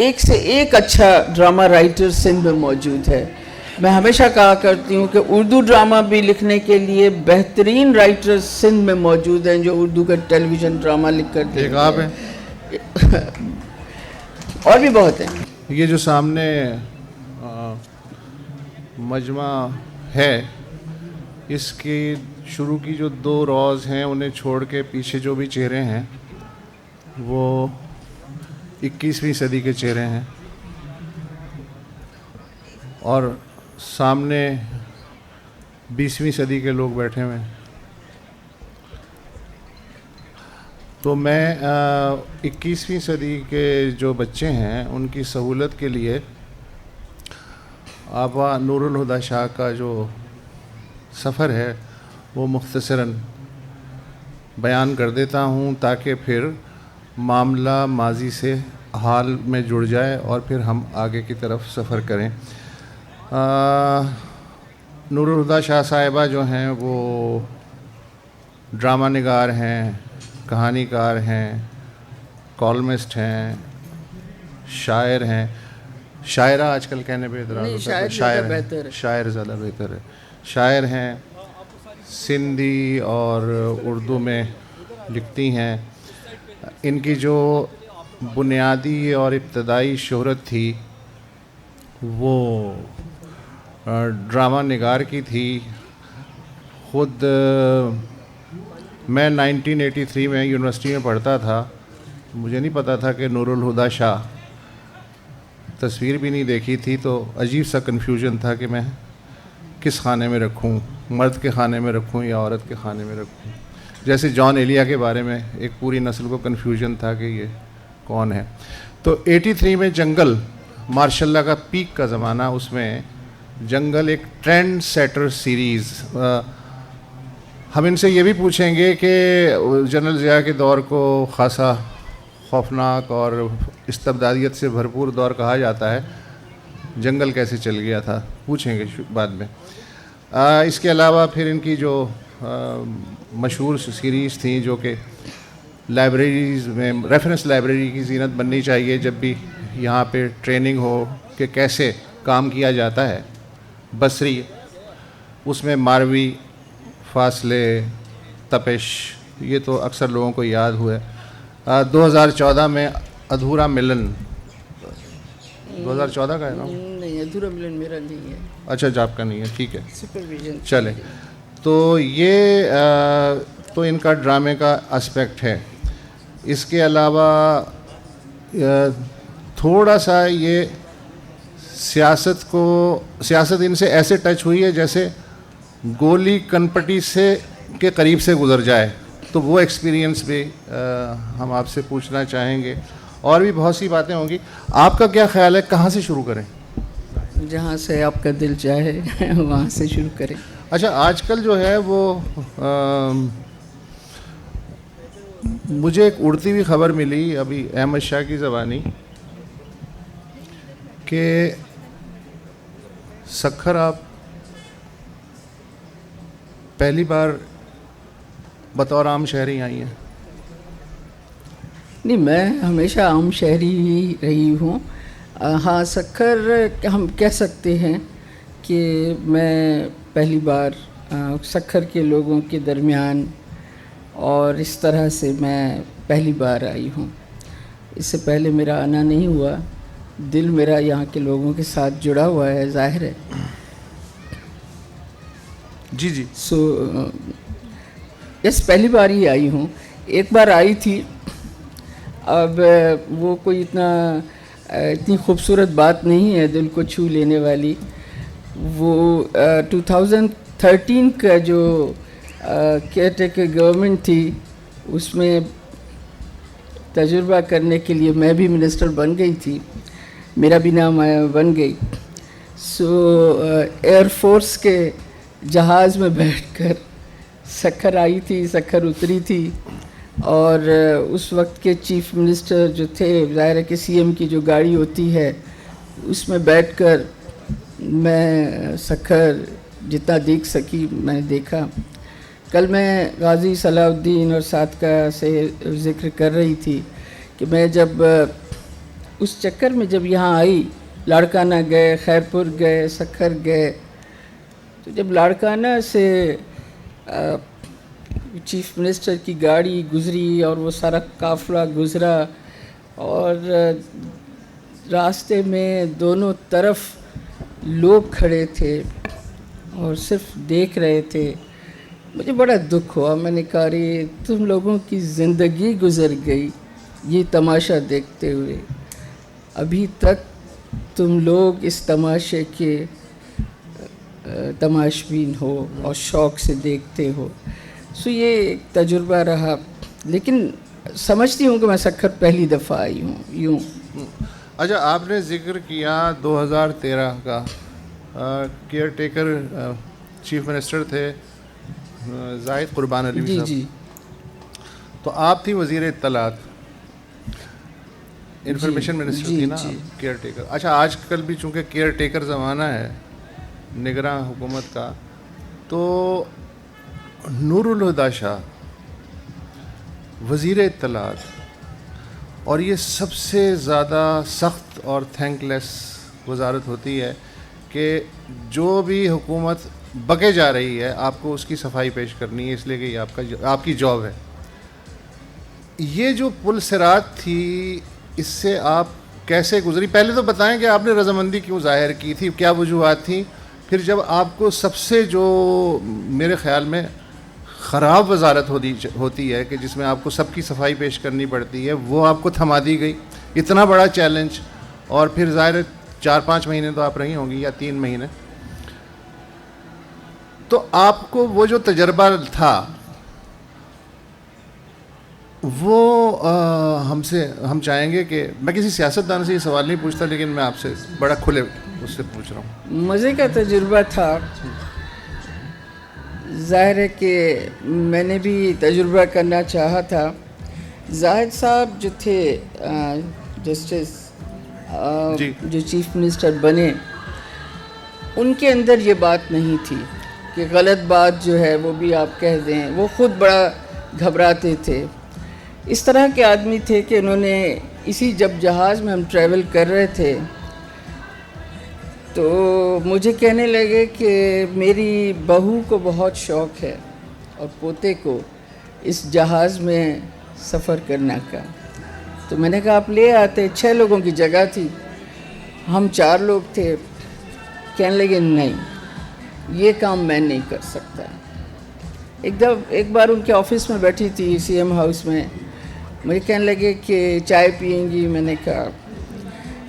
ایک سے ایک اچھا ڈرامہ رائٹر سندھ میں موجود ہے. میں ہمیشہ کہا کرتی ہوں کہ اردو ڈرامہ بھی لکھنے کے لیے بہترین رائٹر سندھ میں موجود ہیں جو اردو کا ٹیلی ویژن ڈرامہ لکھ کر دیتے ہیں. ایک آپ ہیں اور بھی بہت ہیں. یہ جو سامنے مجمع ہے اس کی شروع کی جو 2 روز ہیں انہیں چھوڑ کے پیچھے جو بھی چہرے ہیں وہ 21ویں صدی کے چہرے ہیں اور سامنے 20ویں صدی کے لوگ بیٹھے ہوئے ہیں. تو میں 21ویں صدی کے جو بچے ہیں ان کی سہولت کے لیے آبا نور الہدیٰ شاہ کا جو سفر ہے وہ مختصراً بیان کر دیتا ہوں تاکہ پھر معاملہ ماضی سے حال میں جڑ جائے اور پھر ہم آگے کی طرف سفر کریں. نور الہدیٰ شاہ صاحبہ جو ہیں وہ ڈرامہ نگار ہیں، کہانی کار ہیں، کالمسٹ ہیں، شاعر ہیں. شاعرہ آج کل کہنے پہ اعتراض ہوتا ہے، شاعر زیادہ بہتر ہے. شاعر ہیں، سندھی اور اردو میں لکھتی ہیں. ان کی جو بنیادی اور ابتدائی شہرت تھی وہ ڈرامہ نگار کی تھی. خود میں 1983 میں یونیورسٹی میں پڑھتا تھا، مجھے نہیں پتا تھا کہ نور الہدیٰ شاہ، تصویر بھی نہیں دیکھی تھی، تو عجیب سا کنفیوژن تھا کہ میں کس خانے میں رکھوں، مرد کے خانے میں رکھوں یا عورت کے خانے میں رکھوں. جیسے جان ایلیا کے بارے میں ایک پوری نسل کو کنفیوژن تھا کہ یہ کون ہے. تو 83 میں جنگل ماشاء اللہ کا پیک کا زمانہ، اس میں جنگل ایک ٹرینڈ سیٹر سیریز. ہم ان سے یہ بھی پوچھیں گے کہ جنرل ضیاء کے دور کو خاصا خوفناک اور استبدادیت سے بھرپور دور کہا جاتا ہے، جنگل کیسے چل گیا تھا پوچھیں گے بعد میں. اس کے علاوہ پھر ان کی جو مشہور سیریز تھیں جو کہ لائبریریز میں ریفرنس لائبریری کی زینت بننی چاہیے جب بھی یہاں پہ ٹریننگ ہو کہ کیسے کام کیا جاتا ہے. بصری، اس میں ماروی، فاصلے، تپش، یہ تو اکثر لوگوں کو یاد ہوئے. 2014 میں ادھورا ملن، 2014 کا ہے نا؟ نہیں، ادھورا ملن میرا نہیں ہے. اچھا آپ کا نہیں ہے، ٹھیک ہے، سپرویژن. چلیں. تو یہ تو ان کا ڈرامے کا اسپیکٹ ہے. اس کے علاوہ تھوڑا سا یہ سیاست ان سے ایسے ٹچ ہوئی ہے جیسے گولی کنپٹی سے کے قریب سے گزر جائے. تو وہ ایکسپیرینس بھی ہم آپ سے پوچھنا چاہیں گے. اور بھی بہت سی باتیں ہوں گی. آپ کا کیا خیال ہے کہاں سے شروع کریں؟ جہاں سے آپ کا دل چاہے وہاں سے شروع کریں. اچھا، آج کل جو ہے وہ مجھے ایک اڑتی ہوئی خبر ملی ابھی احمد شاہ کی زبانی کہ سکھر آپ پہلی بار بطور عام شہری آئی ہیں. نہیں، میں ہمیشہ عام شہری ہی رہی ہوں. ہاں، سکھر ہم کہہ سکتے ہیں کہ میں پہلی بار سکھر کے لوگوں کے درمیان اور اس طرح سے میں پہلی بار آئی ہوں. اس سے پہلے میرا آنا نہیں ہوا. دل میرا یہاں کے لوگوں کے ساتھ جڑا ہوا ہے، ظاہر ہے. جی یس، پہلی بار ہی آئی ہوں. ایک بار آئی تھی، اب وہ کوئی اتنی خوبصورت بات نہیں ہے دل کو چھو لینے والی. وہ 2013 کا جو کیئر ٹیکر گورنمنٹ تھی اس میں تجربہ کرنے کے لیے میں بھی منسٹر بن گئی تھی، میرا بھی نام بن گئی. سو ایئر فورس کے جہاز میں بیٹھ کر سکھر آئی تھی، سکھر اتری تھی. اور اس وقت کے چیف منسٹر جو تھے، ظاہر ہے کہ سی ایم کی جو گاڑی ہوتی ہے اس میں بیٹھ کر میں سکھر جتنا دیکھ سکی میں نے دیکھا. کل میں غازی صلاح الدین اور صادقہ سے ذکر کر رہی تھی کہ میں جب اس چکر میں جب یہاں آئی, لاڑکانہ گئے, خیرپور گئے, سکھر گئے, تو جب لاڑکانہ سے چیف منسٹر کی گاڑی گزری اور وہ سارا قافلہ گزرا, اور راستے میں دونوں طرف لوگ کھڑے تھے اور صرف دیکھ رہے تھے, مجھے بڑا دکھ ہوا. میں نے کہا رے تم لوگوں کی زندگی گزر گئی یہ تماشا دیکھتے ہوئے, ابھی تک تم لوگ اس تماشے کے تماشبین ہو اور شوق سے دیکھتے ہو. سو یہ ایک تجربہ رہا, لیکن سمجھتی ہوں کہ میں سکھر پہلی دفعہ آئی ہوں یوں. اچھا, آپ نے ذکر کیا 2013 کا, کیئر ٹیکر چیف منسٹر تھے زاہد قربان علوی جی صاحب. جی تو آپ تھی وزیر اطلاعات, انفارمیشن منسٹر تھی نا کیئر ٹیکر. اچھا, آج کل بھی چونکہ کیئر ٹیکر زمانہ ہے نگراں حکومت کا, تو نور الہدیٰ شاہ وزیر اطلاعات, اور یہ سب سے زیادہ سخت اور تھینک لیس وزارت ہوتی ہے کہ جو بھی حکومت بکے جا رہی ہے آپ کو اس کی صفائی پیش کرنی ہے, اس لیے کہ یہ آپ کی جاب ہے. یہ جو پل صراط تھی اس سے آپ کیسے گزری؟ پہلے تو بتائیں کہ آپ نے رضامندی کیوں ظاہر کی تھی, کیا وجوہات تھیں؟ پھر جب آپ کو سب سے جو میرے خیال میں خراب وزارت ہوتی ہے کہ جس میں آپ کو سب کی صفائی پیش کرنی پڑتی ہے, وہ آپ کو تھما دی گئی, اتنا بڑا چیلنج, اور پھر ظاہر 4-5 مہینے تو آپ رہی ہوں گی یا 3 مہینے, تو آپ کو وہ جو تجربہ تھا وہ ہم چاہیں گے کہ, میں کسی سیاستدان سے یہ سوال نہیں پوچھتا لیکن میں آپ سے بڑا کھلے اس سے پوچھ رہا ہوں. مزے کا تجربہ تھا. ظاہر ہے کہ میں نے بھی تجربہ کرنا چاہا تھا. زاہد صاحب جو تھے جسٹس جو چیف منسٹر بنے, ان کے اندر یہ بات نہیں تھی کہ غلط بات جو ہے وہ بھی آپ کہہ دیں. وہ خود بڑا گھبراتے تھے. اس طرح کے آدمی تھے کہ انہوں نے اسی جب جہاز میں ہم ٹریول کر رہے تھے تو مجھے کہنے لگے کہ میری بہو کو بہت شوق ہے اور پوتے کو اس جہاز میں سفر کرنے کا. تو میں نے کہا آپ لے آتے. 6 لوگوں کی جگہ تھی, ہم 4 لوگ تھے. کہنے لگے نہیں, یہ کام میں نہیں کر سکتا. ایک بار ان کے آفس میں بیٹھی تھی سی ایم ہاؤس میں, مجھے کہنے لگے کہ چائے پئیں گی. میں نے کہا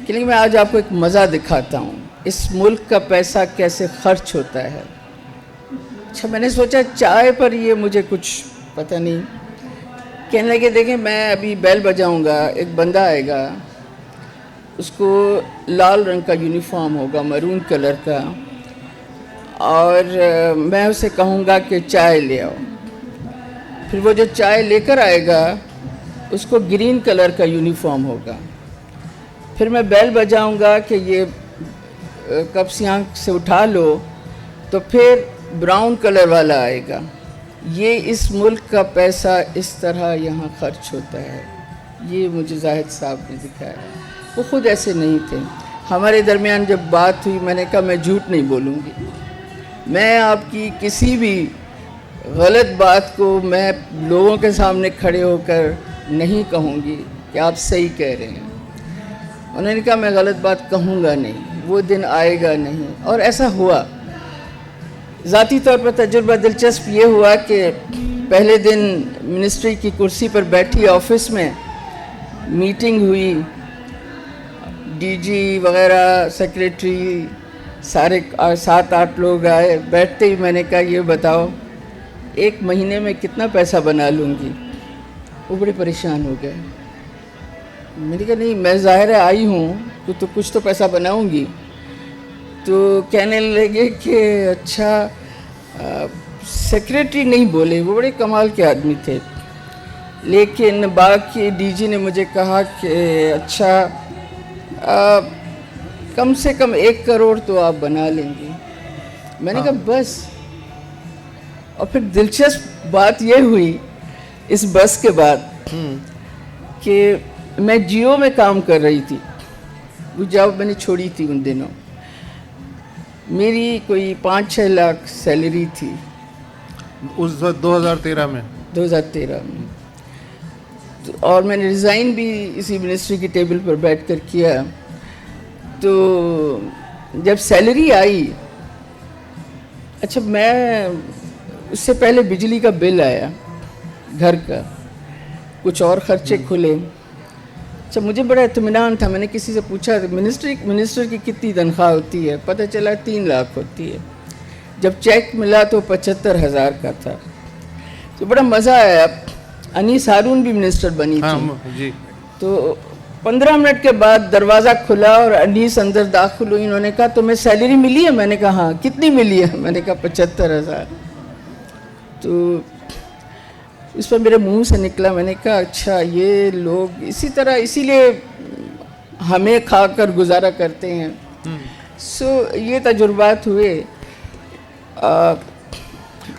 کہ لیکن میں آج آپ کو ایک مزہ دکھاتا ہوں, اس ملک کا پیسہ کیسے خرچ ہوتا ہے. اچھا, میں نے سوچا چائے پر یہ مجھے کچھ پتہ نہیں. کہنے لگے دیکھیں میں ابھی بیل بجاؤں گا, ایک بندہ آئے گا, اس کو لال رنگ کا یونیفارم ہوگا, مرون کلر کا, اور میں اسے کہوں گا کہ چائے لے آؤ. پھر وہ جو چائے لے کر آئے گا اس کو گرین کلر کا یونیفارم ہوگا. پھر میں بیل بجاؤں گا کہ یہ کپ سے آنکھ سے اٹھا لو, تو پھر براؤن کلر والا آئے گا. یہ اس ملک کا پیسہ اس طرح یہاں خرچ ہوتا ہے. یہ مجھے زاہد صاحب نے دکھایا. وہ خود ایسے نہیں تھے. ہمارے درمیان جب بات ہوئی میں نے کہا میں جھوٹ نہیں بولوں گی, میں آپ کی کسی بھی غلط بات کو میں لوگوں کے سامنے کھڑے ہو کر نہیں کہوں گی کہ آپ صحیح کہہ رہے ہیں. انہوں نے کہا میں غلط بات کہوں گا نہیں, وہ دن آئے گا نہیں. اور ایسا ہوا. ذاتی طور پر تجربہ دلچسپ یہ ہوا کہ پہلے دن منسٹری کی کرسی پر بیٹھی آفس میں میٹنگ ہوئی, ڈی جی وغیرہ, سیکریٹری, سارے 7-8 لوگ آئے. بیٹھتے ہی میں نے کہا یہ بتاؤ 1 مہینے میں کتنا پیسہ بنا لوں گی. وہ بڑے پریشان ہو گئے. میں نے کہا نہیں, میں ظاہر ہے آئی ہوں تو کچھ تو پیسہ بناؤں گی. تو کہنے لگے کہ اچھا, سیکریٹری نہیں بولے, وہ بڑے کمال کے آدمی تھے, لیکن باقی ڈی جی نے مجھے کہا کہ اچھا کم سے کم 1 کروڑ تو آپ بنا لیں گی. میں نے کہا بس. اور پھر دلچسپ بات یہ ہوئی اس بس کے بعد کہ میں جیو میں کام کر رہی تھی, وہ جاب میں نے چھوڑی تھی ان دنوں. میری کوئی 5-6 لاکھ سیلری تھی اس 2013 میں. 2013 میں. اور میں نے ریزائن بھی اسی منسٹری کی ٹیبل پر بیٹھ کر کیا. تو جب سیلری آئی, اچھا میں اس سے پہلے بجلی کا بل آیا گھر کا, کچھ اور خرچے کھلے. اچھا مجھے بڑا اطمینان تھا, میں نے کسی سے پوچھا منسٹر کی کتنی تنخواہ ہوتی ہے, پتہ چلا 3 لاکھ ہوتی ہے. جب چیک ملا تو 75,000 کا تھا. تو بڑا مزہ آیا. انیس ہارون بھی منسٹر بنی تھی. جی. تو 15 منٹ کے بعد دروازہ کھلا اور انیس اندر داخل ہوئی. انہوں نے کہا تمہیں سیلری ملی ہے؟ میں نے کہا ہاں. کتنی ملی ہے؟ میں نے کہا 75,000. تو اس پر میرے منہ سے نکلا, میں نے کہا اچھا یہ لوگ اسی طرح, اسی لیے ہمیں کھا کر گزارا کرتے ہیں. سو یہ تجربات ہوئے.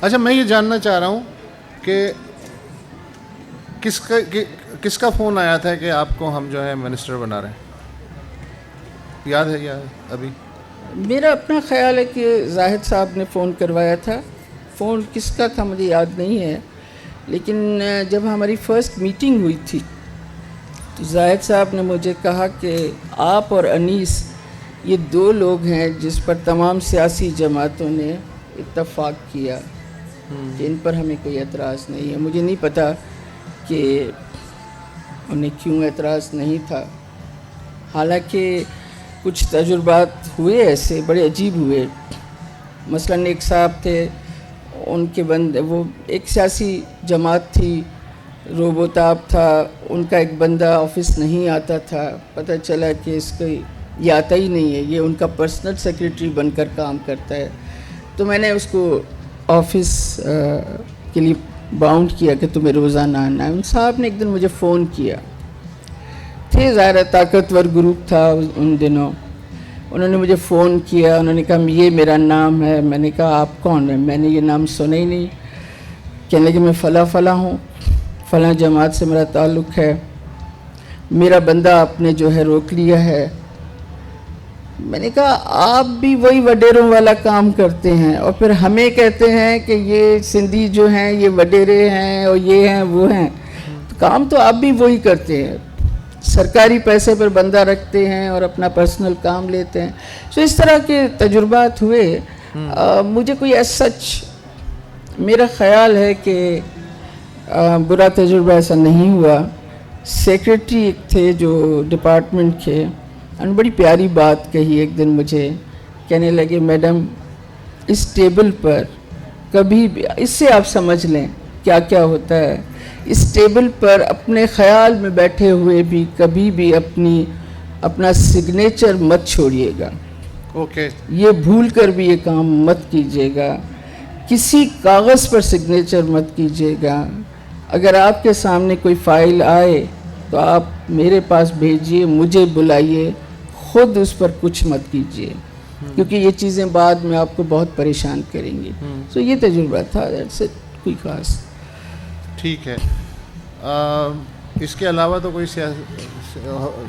اچھا میں یہ جاننا چاہ رہا ہوں کہ کس کا فون آیا تھا کہ آپ کو ہم جو ہے منسٹر بنا رہے ہیں؟ یاد ہے یا ابھی؟ میرا اپنا خیال ہے کہ زاہد صاحب نے فون کروایا تھا. فون کس کا تھا مجھے یاد نہیں ہے, لیکن جب ہماری فرسٹ میٹنگ ہوئی تھی تو زاہد صاحب نے مجھے کہا کہ آپ اور انیس یہ 2 لوگ ہیں جس پر تمام سیاسی جماعتوں نے اتفاق کیا کہ ان پر ہمیں کوئی اعتراض نہیں ہے. مجھے نہیں پتہ کہ انہیں کیوں اعتراض نہیں تھا, حالانکہ کچھ تجربات ہوئے ایسے بڑے عجیب ہوئے. مثلاً ایک صاحب تھے, ان کے بندے, وہ ایک سیاسی جماعت تھی, روبوتاب تھا, ان کا ایک بندہ آفس نہیں آتا تھا. پتہ چلا کہ اس کو یہ آتا ہی نہیں ہے, یہ ان کا پرسنل سیکریٹری بن کر کام کرتا ہے. تو میں نے اس کو آفس کے لیے باؤنڈ کیا کہ تمہیں روزانہ آنا ہے. ان صاحب نے ایک دن مجھے فون کیا, تھے ظاہر طاقتور گروپ تھا ان دنوں. انہوں نے مجھے فون کیا, انہوں نے کہا یہ میرا نام ہے. میں نے کہا آپ کون ہیں؟ میں نے یہ نام سنا ہی نہیں. کہنے لگے میں فلاں ہوں, فلاں جماعت سے میرا تعلق ہے, میرا بندہ آپ نے جو ہے روک لیا ہے. میں نے کہا آپ بھی وہی وڈیروں والا کام کرتے ہیں اور پھر ہمیں کہتے ہیں کہ یہ سندھی جو ہیں یہ وڈیرے ہیں اور یہ ہیں وہ ہیں. کام تو آپ بھی وہی کرتے ہیں, سرکاری پیسے پر بندہ رکھتے ہیں اور اپنا پرسنل کام لیتے ہیں. سو اس طرح کے تجربات ہوئے. مجھے کوئی سچ میرا خیال ہے کہ برا تجربہ ایسا نہیں ہوا. سیکریٹری ایک تھے جو ڈپارٹمنٹ کے, انہوں نے بڑی پیاری بات کہی ایک دن مجھے. کہنے لگے میڈم اس ٹیبل پر کبھی بھی, اس سے آپ سمجھ لیں کیا کیا ہوتا ہے, اس ٹیبل پر اپنے خیال میں بیٹھے ہوئے بھی کبھی بھی اپنا سگنیچر مت چھوڑیے گا. اوکے. یہ بھول کر بھی یہ کام مت کیجیے گا, کسی کاغذ پر سگنیچر مت کیجیے گا. اگر آپ کے سامنے کوئی فائل آئے تو آپ میرے پاس بھیجیے, مجھے بلائیے, خود اس پر کچھ مت کیجیے کیونکہ یہ چیزیں بعد میں آپ کو بہت پریشان کریں گی. سو یہ تجربہ تھا, کوئی خاص. ٹھیک ہے. اس کے علاوہ تو کوئی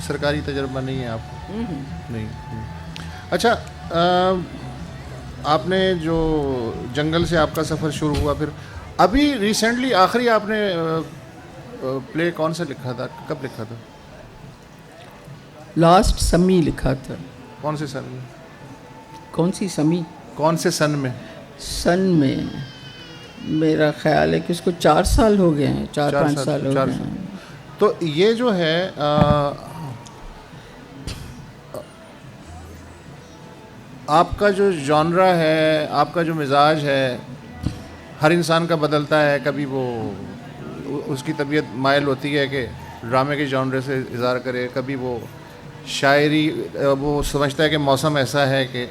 سرکاری تجربہ نہیں ہے آپ کو؟ نہیں. اچھا آپ نے جو جنگل سے آپ کا سفر شروع ہوا, پھر ابھی ریسنٹلی آخری آپ نے پلے کون سا لکھا تھا, کب لکھا تھا؟ لاسٹ سمی لکھا تھا. کون سے سن میں؟ کون سی سمی؟ کون سے سن میں؟ سن میں میرا خیال ہے کہ اس کو 4 سال ہو گئے ہیں, 4-5 سال ہو گئے ہیں. تو یہ جو ہے آپ کا جو جانرا ہے, آپ کا جو مزاج ہے, ہر انسان کا بدلتا ہے. کبھی وہ اس کی طبیعت مائل ہوتی ہے کہ ڈرامے کے جانرے سے اظہار کرے, کبھی وہ شاعری, وہ سمجھتا ہے کہ موسم ایسا ہے کہ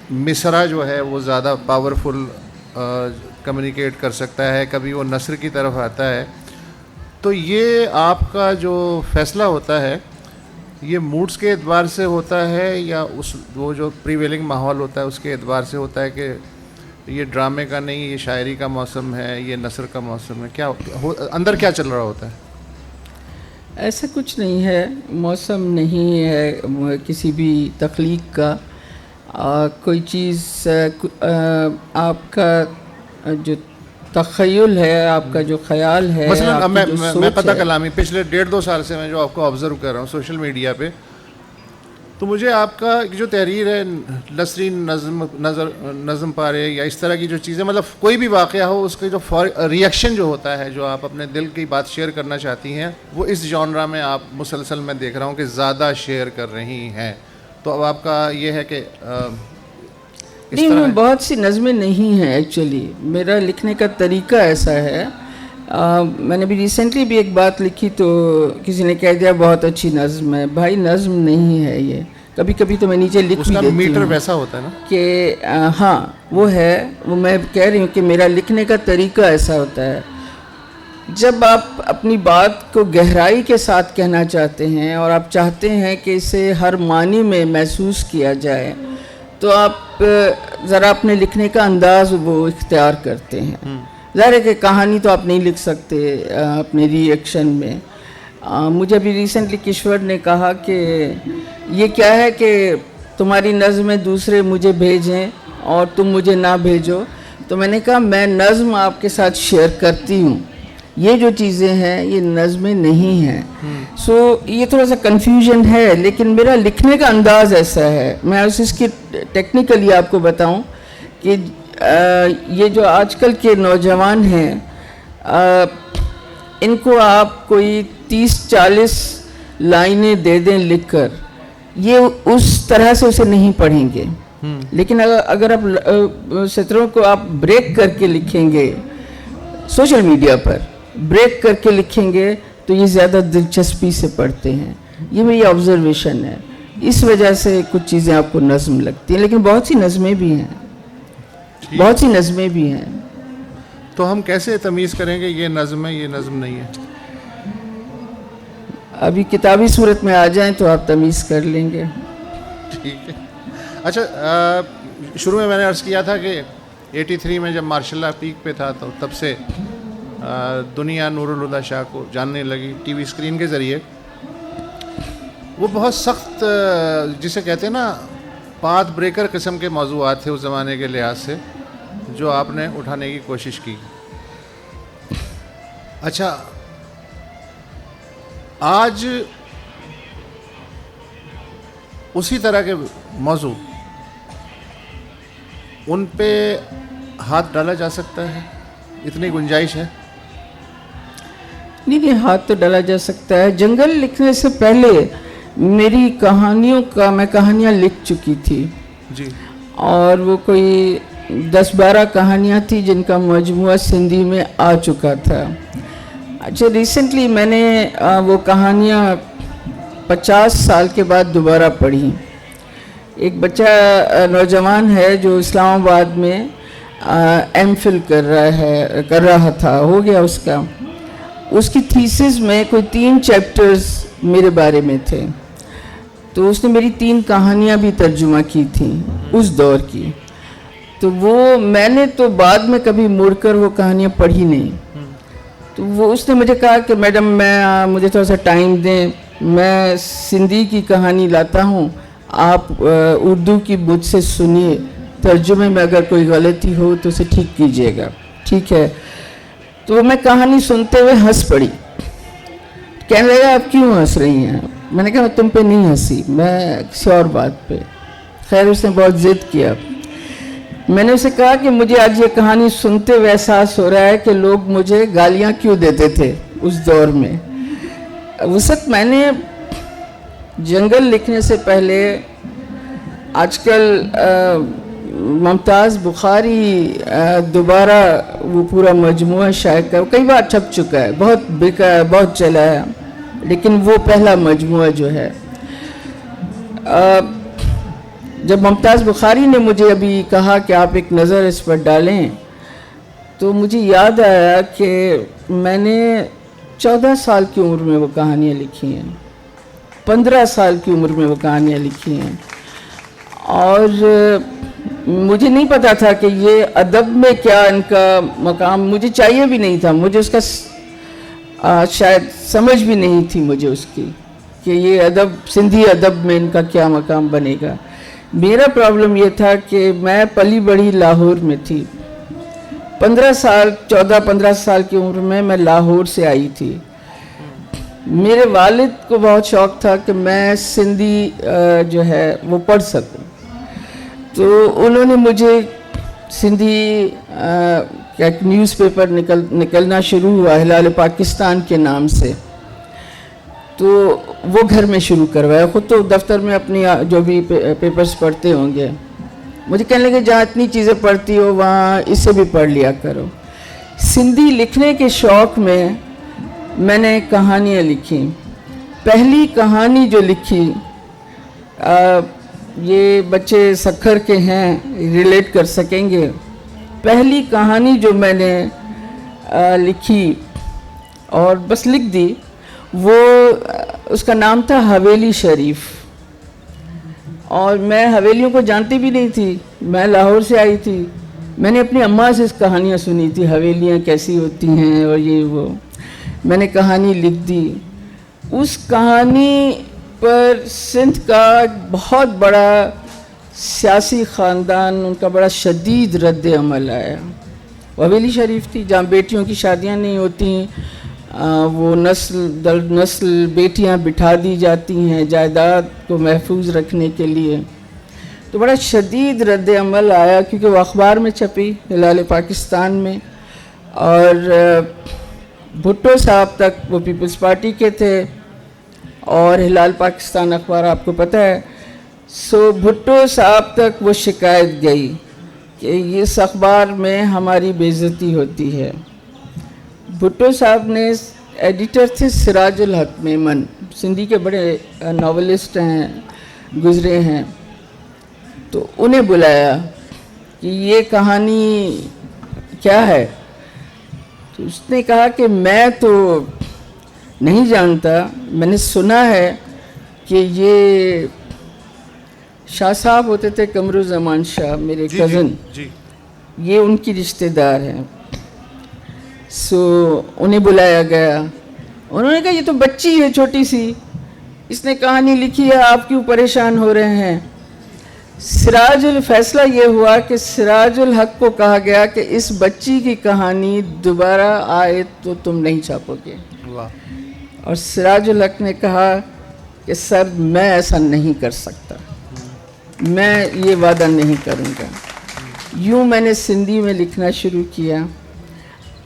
مصرع جو ہے وہ زیادہ پاورفل کمیونیکیٹ کر سکتا ہے, کبھی وہ نثر کی طرف آتا ہے. تو یہ آپ کا جو فیصلہ ہوتا ہے یہ موڈز کے اعتبار سے ہوتا ہے یا وہ جو پریویلنگ ماحول ہوتا ہے اس کے اعتبار سے ہوتا ہے کہ یہ ڈرامے کا نہیں, یہ شاعری کا موسم ہے, یہ نثر کا موسم ہے؟ کیا اندر کیا چل رہا ہوتا ہے؟ ایسا کچھ نہیں ہے، موسم نہیں ہے کسی بھی تخلیق کا. کوئی چیز آپ کا جو تخیل ہے، آپ کا جو خیال ہے، مثلا میں قطع کلامی پچھلے 1.5-2 سال سے میں جو آپ کو آبزرو کر رہا ہوں سوشل میڈیا پہ، تو مجھے آپ کا جو تحریر ہے نثری نظم پارے یا اس طرح کی جو چیزیں، مطلب کوئی بھی واقعہ ہو اس کے جو ریئیکشن جو ہوتا ہے، جو آپ اپنے دل کی بات شیئر کرنا چاہتی ہیں، وہ اس جانرا میں آپ مسلسل میں دیکھ رہا ہوں کہ زیادہ شیئر کر رہی ہیں. تو اب آپ کا یہ ہے کہ نہیں، میں بہت سی نظمیں نہیں ہیں ایکچولی، میرا لکھنے کا طریقہ ایسا ہے. میں نے بھی ریسنٹلی بھی ایک بات لکھی تو کسی نے کہہ دیا بہت اچھی نظم ہے. بھائی نظم نہیں ہے یہ، کبھی کبھی تو میں نیچے لکھ بھی دیتی ہوں. میٹر ویسا ہوتا ہے نا کہ ہاں وہ ہے، وہ میں کہہ رہی ہوں کہ میرا لکھنے کا طریقہ ایسا ہوتا ہے. جب آپ اپنی بات کو گہرائی کے ساتھ کہنا چاہتے ہیں اور آپ چاہتے ہیں کہ اسے ہر معنی میں محسوس کیا جائے، تو آپ ذرا اپنے لکھنے کا انداز وہ اختیار کرتے ہیں. ظاہر ہے کہ کہانی تو آپ نہیں لکھ سکتے اپنے ری ایکشن میں. مجھے ابھی ریسنٹلی کشور نے کہا کہ یہ کیا ہے کہ تمہاری نظمیں دوسرے مجھے بھیجیں اور تم مجھے نہ بھیجو. تو میں نے کہا میں نظم آپ کے ساتھ شیئر کرتی ہوں، یہ جو چیزیں ہیں یہ نظمیں نہیں ہیں. سو یہ تھوڑا سا کنفیوژن ہے، لیکن میرا لکھنے کا انداز ایسا ہے. میں اس کی ٹیکنیکلی آپ کو بتاؤں کہ یہ جو آج کل کے نوجوان ہیں، ان کو آپ کوئی 30-40 لائنیں دے دیں لکھ کر، یہ اس طرح سے اسے نہیں پڑھیں گے. لیکن اگر آپ سطروں کو آپ بریک کر کے لکھیں گے، سوشل میڈیا پر بریک کر کے لکھیں گے، تو یہ زیادہ دلچسپی سے پڑھتے ہیں. یہ میری آبزرویشن ہے، اس وجہ سے کچھ چیزیں آپ کو نظم لگتی ہیں. لیکن بہت سی نظمیں بھی ہیں، بہت سی نظمیں بھی ہیں. تو ہم کیسے تمیز کریں گے یہ نظم ہے یہ نظم نہیں ہے؟ ابھی کتابی صورت میں آ جائیں تو آپ تمیز کر لیں گے. ٹھیک ہے. اچھا، شروع میں نے عرض کیا تھا کہ 83 میں جب ماشاء اللہ پیک پہ تھا تو تب سے دنیا نور الہدیٰ شاہ کو جاننے لگی ٹی وی اسکرین کے ذریعے. وہ بہت سخت، جسے کہتے ہیں نا پاتھ بریکر قسم کے موضوعات تھے اس زمانے کے لحاظ سے، جو آپ نے اٹھانے کی کوشش کی. اچھا، آج اسی طرح کے موضوع ان پہ ہاتھ ڈالا جا سکتا ہے؟ اتنی گنجائش ہے؟ نہیں، ہاتھ تو ڈالا جا سکتا ہے. جنگل لکھنے سے پہلے میری کہانیوں کا میں کہانیاں لکھ چکی تھی جی، اور وہ کوئی 10-12 کہانیاں تھیں جن کا مجموعہ سندھی میں آ چکا تھا. اچھا، ریسنٹلی میں نے وہ کہانیاں 50 سال کے بعد دوبارہ پڑھی. ایک بچہ نوجوان ہے جو اسلام آباد میں ایم فل کر رہا تھا، ہو گیا اس کا. اس کی تھیسس میں کوئی 3 چیپٹرز میرے بارے میں تھے، تو اس نے میری 3 کہانیاں بھی ترجمہ کی تھیں اس دور کی. تو وہ میں نے تو بعد میں کبھی مڑ کر وہ کہانیاں پڑھی نہیں. تو وہ اس نے مجھے کہا کہ میڈم مجھے تھوڑا سا ٹائم دیں، میں سندھی کی کہانی لاتا ہوں، آپ اردو کی مجھ سے سنیے، ترجمے میں اگر کوئی غلطی ہو تو اسے ٹھیک کیجیے گا. ٹھیک ہے. تو میں کہانی سنتے ہوئے ہنس پڑی. کہنے لگا آپ کیوں ہنس رہی ہیں؟ میں نے کہا میں تم پہ نہیں ہنسی، میں کسی اور بات پہ. خیر اس نے بہت ضد کیا. میں نے اسے کہا کہ مجھے آج یہ کہانی سنتے ہوئے احساس ہو رہا ہے کہ لوگ مجھے گالیاں کیوں دیتے تھے اس دور میں. وسعت میں نے جنگل لکھنے سے پہلے آج کل ممتاز بخاری دوبارہ وہ پورا مجموعہ شائع کر، کئی بار چھپ چکا ہے، بہت بکا ہے، بہت چلا ہے، لیکن وہ پہلا مجموعہ جو ہے، جب ممتاز بخاری نے مجھے ابھی کہا کہ آپ ایک نظر اس پر ڈالیں، تو مجھے یاد آیا کہ میں نے 14 سال کی عمر میں وہ کہانیاں لکھی ہیں، 15 سال کی عمر میں وہ کہانیاں لکھی ہیں. اور مجھے نہیں پتا تھا کہ یہ ادب میں کیا ان کا مقام، مجھے چاہیے بھی نہیں تھا. مجھے اس کا شاید سمجھ بھی نہیں تھی مجھے اس کی کہ یہ ادب سندھی ادب میں ان کا کیا مقام بنے گا. میرا پرابلم یہ تھا کہ میں پلی بڑھی لاہور میں تھی. 14-15 سال کی عمر میں لاہور سے آئی تھی. میرے والد کو بہت شوق تھا کہ میں سندھی جو ہے وہ پڑھ سکوں, تو انہوں نے مجھے سندھی ایک نیوز پیپر نکلنا شروع ہوا ہلال پاکستان کے نام سے, تو وہ گھر میں شروع کروایا. خود تو دفتر میں اپنی جو بھی پیپرز پڑھتے ہوں گے, مجھے کہنے لگے جہاں اتنی چیزیں پڑھتی ہو وہاں اسے بھی پڑھ لیا کرو. سندھی لکھنے کے شوق میں نے کہانیاں لکھی. پہلی کہانی جو لکھی, یہ بچے سکھر کے ہیں ریلیٹ کر سکیں گے, پہلی کہانی جو میں نے لکھی اور بس لکھ دی, وہ اس کا نام تھا حویلی شریف. اور میں حویلیوں کو جانتی بھی نہیں تھی, میں لاہور سے آئی تھی. میں نے اپنی اماں سے کہانیاں سنی تھی حویلیاں کیسی ہوتی ہیں اور یہ وہ. میں نے کہانی لکھ دی. اس کہانی پر سندھ کا بہت بڑا سیاسی خاندان, ان کا بڑا شدید رد عمل آیا. حویلی شریف تھی جہاں بیٹیوں کی شادیاں نہیں ہوتی, وہ نسل در نسل بیٹیاں بٹھا دی جاتی ہیں جائیداد کو محفوظ رکھنے کے لیے. تو بڑا شدید رد عمل آیا کیونکہ وہ اخبار میں چھپی, ہلال پاکستان میں. اور بھٹو صاحب تک وہ پیپلز پارٹی کے تھے اور ہلال پاکستان اخبار آپ کو پتہ ہے. سو بھٹو صاحب تک وہ شکایت گئی کہ اس اخبار میں ہماری بے عزتی ہوتی ہے. بھٹو صاحب نے ایڈیٹر تھے سراج الحق میمن, سندھی کے بڑے ناولسٹ ہیں, گزرے ہیں. تو انہیں بلایا کہ یہ کہانی کیا ہے. تو اس نے کہا کہ میں تو نہیں جانتا, میں نے سنا ہے کہ یہ شاہ صاحب ہوتے تھے قمرالزمان شاہ, میرے کزن, یہ ان کی رشتہ دار ہیں. سو انہیں بلایا گیا. انہوں نے کہا یہ تو بچی ہے چھوٹی سی, اس نے کہانی لکھی ہے, آپ کیوں پریشان ہو رہے ہیں. فیصلہ یہ ہوا کہ سراج الحق کو کہا گیا کہ اس بچی کی کہانی دوبارہ آئے تو تم نہیں چھاپو گے. اور سراج الحق نے کہا کہ سر میں ایسا نہیں کر سکتا, میں یہ وعدہ نہیں کروں گا. یوں میں نے سندھی میں لکھنا شروع کیا,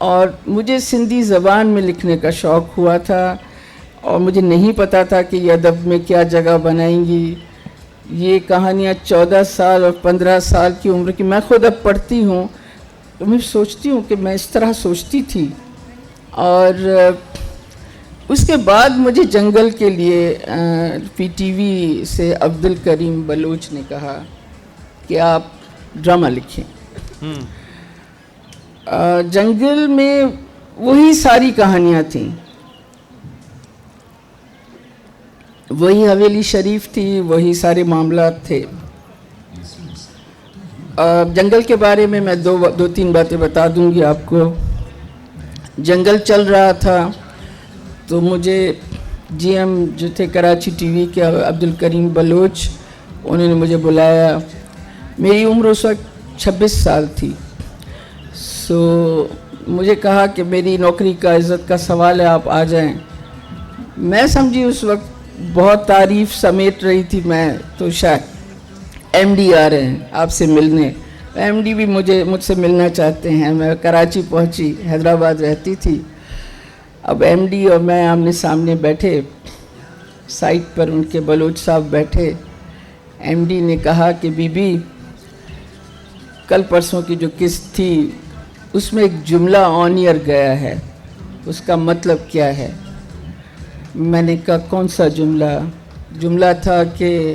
اور مجھے سندھی زبان میں لکھنے کا شوق ہوا تھا, اور مجھے نہیں پتا تھا کہ یہ ادب میں کیا جگہ بنائیں گی. یہ کہانیاں 14 سال اور 15 سال کی عمر کی, میں خود اب پڑھتی ہوں تو میں سوچتی ہوں کہ میں اس طرح سوچتی تھی. اور اس کے بعد مجھے جنگل کے لیے پی ٹی وی سے عبد الکریم بلوچ نے کہا کہ آپ ڈرامہ لکھیں. جنگل میں وہی ساری کہانیاں تھیں, وہی حویلی شریف تھی, وہی سارے معاملات تھے. جنگل کے بارے میں دو تین باتیں بتا دوں گی آپ کو. جنگل چل رہا تھا تو مجھے جی ایم جو تھے کراچی ٹی وی کے عبد الکریم بلوچ, انہوں نے مجھے بلایا. میری عمر اس وقت 26 سال تھی. سو مجھے کہا کہ میری نوکری کا عزت کا سوال ہے, آپ آ جائیں. میں سمجھی اس وقت بہت تعریف سمیٹ رہی تھی میں, تو شاید ایم ڈی آ رہے ہیں آپ سے ملنے. ایم ڈی بھی مجھ سے ملنا چاہتے ہیں. میں کراچی پہنچی, حیدرآباد رہتی تھی. اب ایم ڈی اور میں آمنے سامنے بیٹھے, سائٹ پر ان کے بلوچ صاحب بیٹھے. ایم ڈی نے کہا کہ بی بی کل پرسوں کی جو قسط تھی اس میں ایک جملہ آن ایئر گیا ہے, اس کا مطلب کیا ہے. میں نے کہا کون سا جملہ. جملہ تھا کہ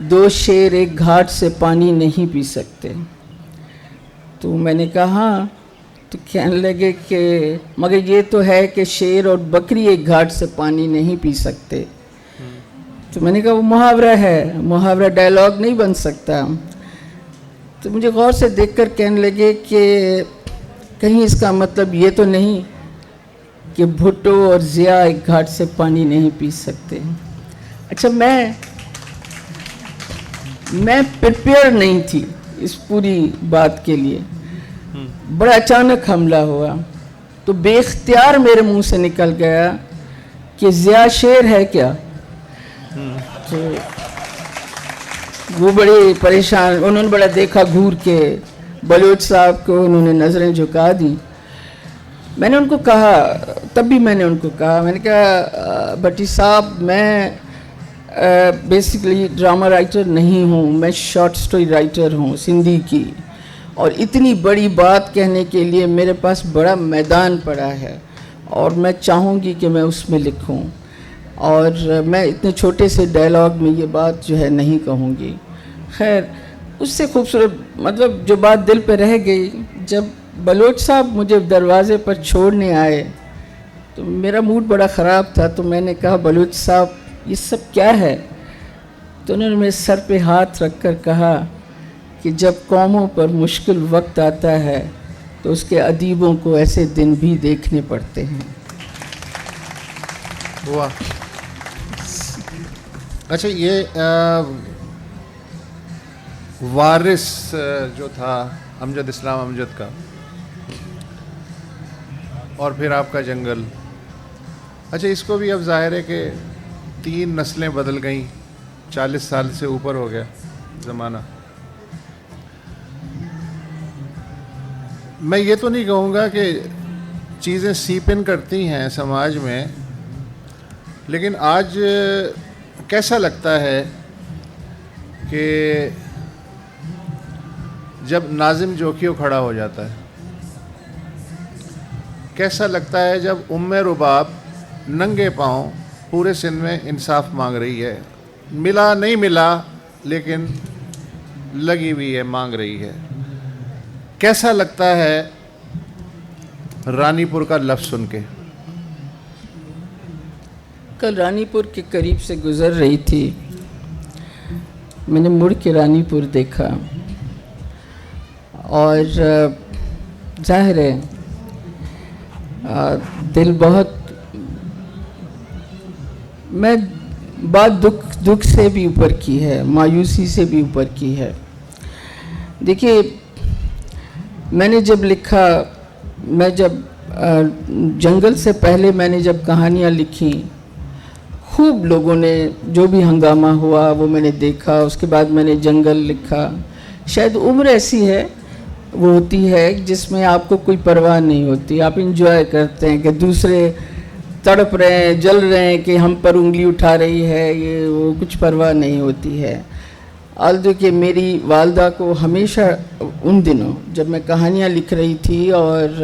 2 شیر ایک گھاٹ سے پانی نہیں پی سکتے. تو میں نے کہا ہاں. تو کہنے لگے کہ مگر یہ تو ہے کہ شیر اور بکری ایک گھاٹ سے پانی نہیں پی سکتے. تو میں نے کہا وہ محاورہ ہے, محاورہ ڈائلاگ نہیں بن سکتا. تو مجھے غور سے دیکھ کر کہنے لگے کہ کہیں اس کا مطلب یہ تو نہیں کہ بھٹو اور ضیاء ایک گھاٹ سے پانی نہیں پی سکتے. اچھا میں پریپیئر نہیں تھی اس پوری بات کے لیے. بڑا اچانک حملہ ہوا تو بے اختیار میرے منہ سے نکل گیا کہ ضیاء شیر ہے کیا. تو وہ بڑے پریشان, انہوں نے بڑا دیکھا گھور کے, بلوچ صاحب کو انہوں نے نظریں جھکا دی. میں نے ان کو کہا, تب بھی میں نے ان کو کہا, میں نے کہا بٹی صاحب میں بیسیکلی ڈرامہ رائٹر نہیں ہوں, میں شارٹ سٹوری رائٹر ہوں سندھی کی, اور اتنی بڑی بات کہنے کے لیے میرے پاس بڑا میدان پڑا ہے اور میں چاہوں گی کہ میں اس میں لکھوں, اور میں اتنے چھوٹے سے ڈائلاگ میں یہ بات جو ہے نہیں کہوں گی. خیر اس سے خوبصورت مطلب جو بات دل پہ رہ گئی, جب بلوچ صاحب مجھے دروازے پر چھوڑنے آئے تو میرا موڈ بڑا خراب تھا, تو میں نے کہا بلوچ صاحب یہ سب کیا ہے؟ تو انہوں نے میرے سر پہ ہاتھ رکھ کر کہا کہ جب قوموں پر مشکل وقت آتا ہے تو اس کے ادیبوں کو ایسے دن بھی دیکھنے پڑتے ہیں. واہ. اچھا یہ وارث جو تھا امجد اسلام امجد کا, اور پھر آپ کا جنگل, اچھا اس کو بھی اب ظاہر ہے کہ 3 نسلیں بدل گئیں, 40 سال سے اوپر ہو گیا زمانہ. میں یہ تو نہیں کہوں گا کہ چیزیں سیپ ان کرتی ہیں سماج میں, لیکن آج کیسا لگتا ہے کہ جب ناظم جوکیو کھڑا ہو جاتا ہے, کیسا لگتا ہے جب رباب ننگے پاؤں پورے سندھ میں انصاف مانگ رہی ہے, ملا نہیں ملا لیکن لگی ہوئی ہے, مانگ رہی ہے. کیسا لگتا ہے رانی پور کا لفظ سن کے؟ کل رانی پور کے قریب سے گزر رہی تھی, میں نے مڑ کے رانی پور دیکھا, اور ظاہر ہے دل بہت, میں بات دکھ سے بھی اوپر کی ہے, مایوسی سے بھی اوپر کی ہے. دیکھیے میں نے جب لکھا, میں جب جنگل سے پہلے میں نے جب کہانیاں لکھی, خوب لوگوں نے جو بھی ہنگامہ ہوا وہ میں نے دیکھا. اس کے بعد میں نے جنگل لکھا. شاید عمر ایسی ہے وہ ہوتی ہے جس میں آپ کو کوئی پرواہ نہیں ہوتی, آپ انجوائے کرتے ہیں کہ دوسرے تڑپ رہے ہیں, جل رہے ہیں کہ ہم پر انگلی اٹھا رہی ہے, یہ وہ کچھ پرواہ نہیں ہوتی ہے. آلدو کہ میری والدہ کو ہمیشہ ان دنوں جب میں کہانیاں لکھ رہی تھی اور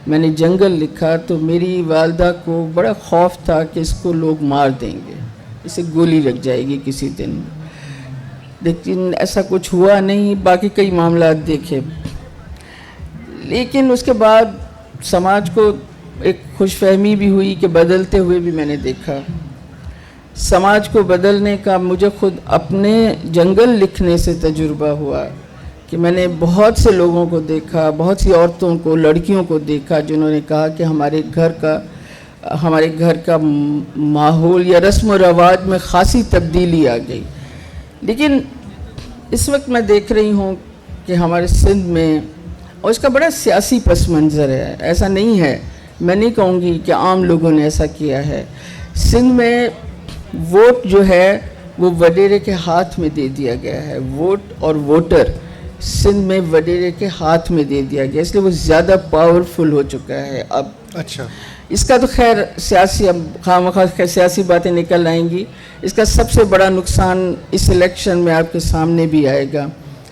میں نے جنگل لکھا, تو میری والدہ کو بڑا خوف تھا کہ اس کو لوگ مار دیں گے, اسے گولی لگ جائے گی کسی دن. لیکن ایسا کچھ ہوا نہیں, باقی کئی معاملات دیکھے. لیکن اس کے بعد سماج کو ایک خوش فہمی بھی ہوئی کہ بدلتے ہوئے بھی میں نے دیکھا. سماج کو بدلنے کا مجھے خود اپنے جنگل لکھنے سے تجربہ ہوا کہ میں نے بہت سے لوگوں کو دیکھا, بہت سی عورتوں کو, لڑکیوں کو دیکھا جنہوں نے کہا کہ ہمارے گھر کا ماحول یا رسم و رواج میں خاصی تبدیلی آ گئی. لیکن اس وقت میں دیکھ رہی ہوں کہ ہمارے سندھ میں, اور اس کا بڑا سیاسی پس منظر ہے, ایسا نہیں ہے, میں نہیں کہوں گی کہ عام لوگوں نے ایسا کیا ہے. سندھ میں ووٹ جو ہے وہ وڈیرے کے ہاتھ میں دے دیا گیا ہے, ووٹ اور ووٹر سندھ میں وڈیرے کے ہاتھ میں دے دیا گیا, اس لیے وہ زیادہ پاورفل ہو چکا ہے اب. اچھا, اس کا تو خیر سیاسی, اب خواہ سیاسی باتیں نکل آئیں گی. اس کا سب سے بڑا نقصان اس الیکشن میں آپ کے سامنے بھی آئے گا.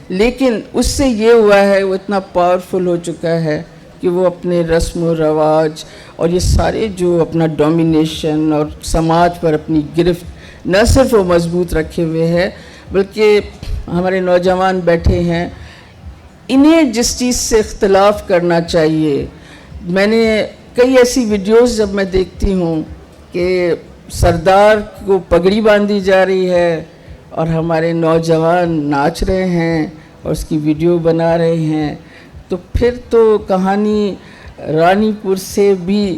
لیکن اس سے یہ ہوا ہے وہ اتنا پاورفل ہو چکا ہے کہ وہ اپنے رسم و رواج اور یہ سارے جو اپنا ڈومینیشن اور سماج پر اپنی گرفت نہ صرف وہ مضبوط رکھے ہوئے ہے, بلکہ ہمارے نوجوان بیٹھے ہیں, انہیں جس چیز سے اختلاف کرنا چاہیے. میں نے کئی ایسی ویڈیوز جب میں دیکھتی ہوں کہ سردار کو پگڑی باندھی جا رہی ہے اور ہمارے نوجوان ناچ رہے ہیں اور اس کی ویڈیو بنا رہے ہیں, تو پھر تو کہانی رانی پور سے بھی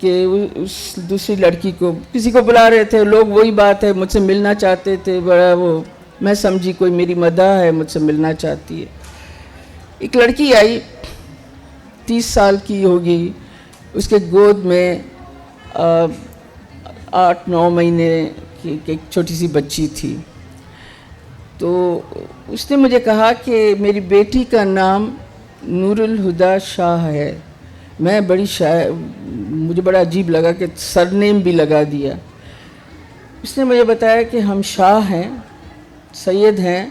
کہ اس دوسری لڑکی کو کسی کو بلا رہے تھے لوگ، وہی بات ہے مجھ سے ملنا چاہتے تھے، بڑا وہ میں سمجھی کوئی میری مداح ہے، مجھ سے ملنا چاہتی ہے۔ ایک لڑکی آئی 30 سال کی ہوگی، اس کے گود میں 8-9 مہینے کی ایک چھوٹی سی بچی تھی۔ تو اس نے مجھے کہا کہ میری بیٹی کا نام نور الہدیٰ شاہ ہے۔ میں مجھے بڑا عجیب لگا کہ سر نیم بھی لگا دیا۔ اس نے مجھے بتایا کہ ہم شاہ ہیں، سید ہیں،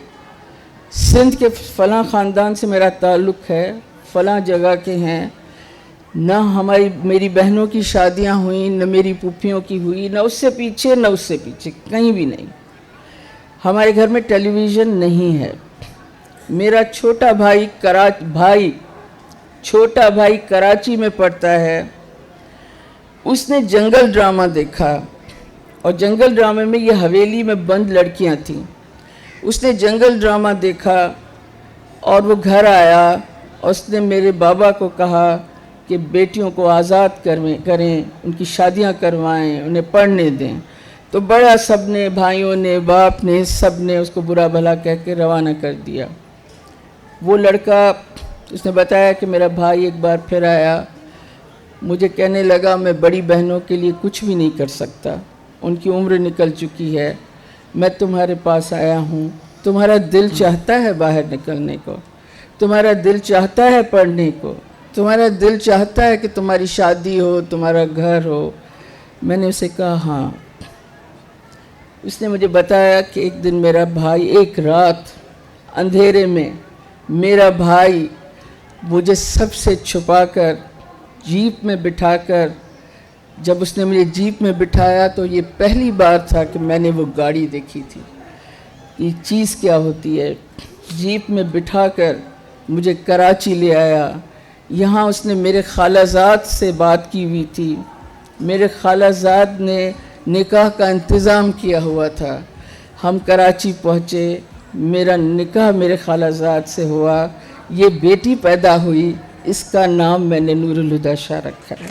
سندھ کے فلاں خاندان سے میرا تعلق ہے، فلاں جگہ کے ہیں، نہ میری بہنوں کی شادیاں ہوئیں، نہ میری پھوپھیوں کی ہوئی، نہ اس سے پیچھے نہ اس سے پیچھے، کہیں بھی نہیں۔ ہمارے گھر میں ٹیلی ویژن نہیں ہے۔ میرا چھوٹا بھائی کراچی میں پڑھتا ہے۔ اس نے جنگل ڈرامہ دیکھا، اور جنگل ڈرامے میں یہ حویلی میں بند لڑکیاں تھیں۔ اس نے جنگل ڈرامہ دیکھا اور وہ گھر آیا اور اس نے میرے بابا کو کہا کہ بیٹیوں کو آزاد کریں، ان کی شادیاں کروائیں، انہیں پڑھنے دیں۔ تو بڑا سب نے، بھائیوں نے، باپ نے، سب نے اس کو برا بھلا کہہ کے روانہ کر دیا۔ وہ لڑکا، اس نے بتایا کہ میرا بھائی ایک بار پھر آیا، مجھے کہنے لگا میں بڑی بہنوں کے لیے کچھ بھی نہیں کر سکتا، ان کی عمر نکل چکی ہے، میں تمہارے پاس آیا ہوں، تمہارا دل چاہتا ہے باہر نکلنے کو، تمہارا دل چاہتا ہے پڑھنے کو، تمہارا دل چاہتا ہے کہ تمہاری شادی ہو، تمہارا گھر ہو۔ میں نے اسے کہا ہاں۔ اس نے مجھے بتایا کہ ایک دن میرا بھائی، ایک رات اندھیرے میں میرا بھائی مجھے سب سے چھپا کر جیپ میں بٹھا کر، جب اس نے مجھے جیپ میں بٹھایا تو یہ پہلی بار تھا کہ میں نے وہ گاڑی دیکھی تھی، یہ چیز کیا ہوتی ہے۔ جیپ میں بٹھا کر مجھے کراچی لے آیا۔ یہاں اس نے میرے خالہ زاد سے بات کی ہوئی تھی، میرے خالہ زاد نے نکاح کا انتظام کیا ہوا تھا۔ ہم کراچی پہنچے، میرا نکاح میرے خالہ زاد سے ہوا، یہ بیٹی پیدا ہوئی، اس کا نام میں نے نور الہدیٰ شاہ رکھا ہے۔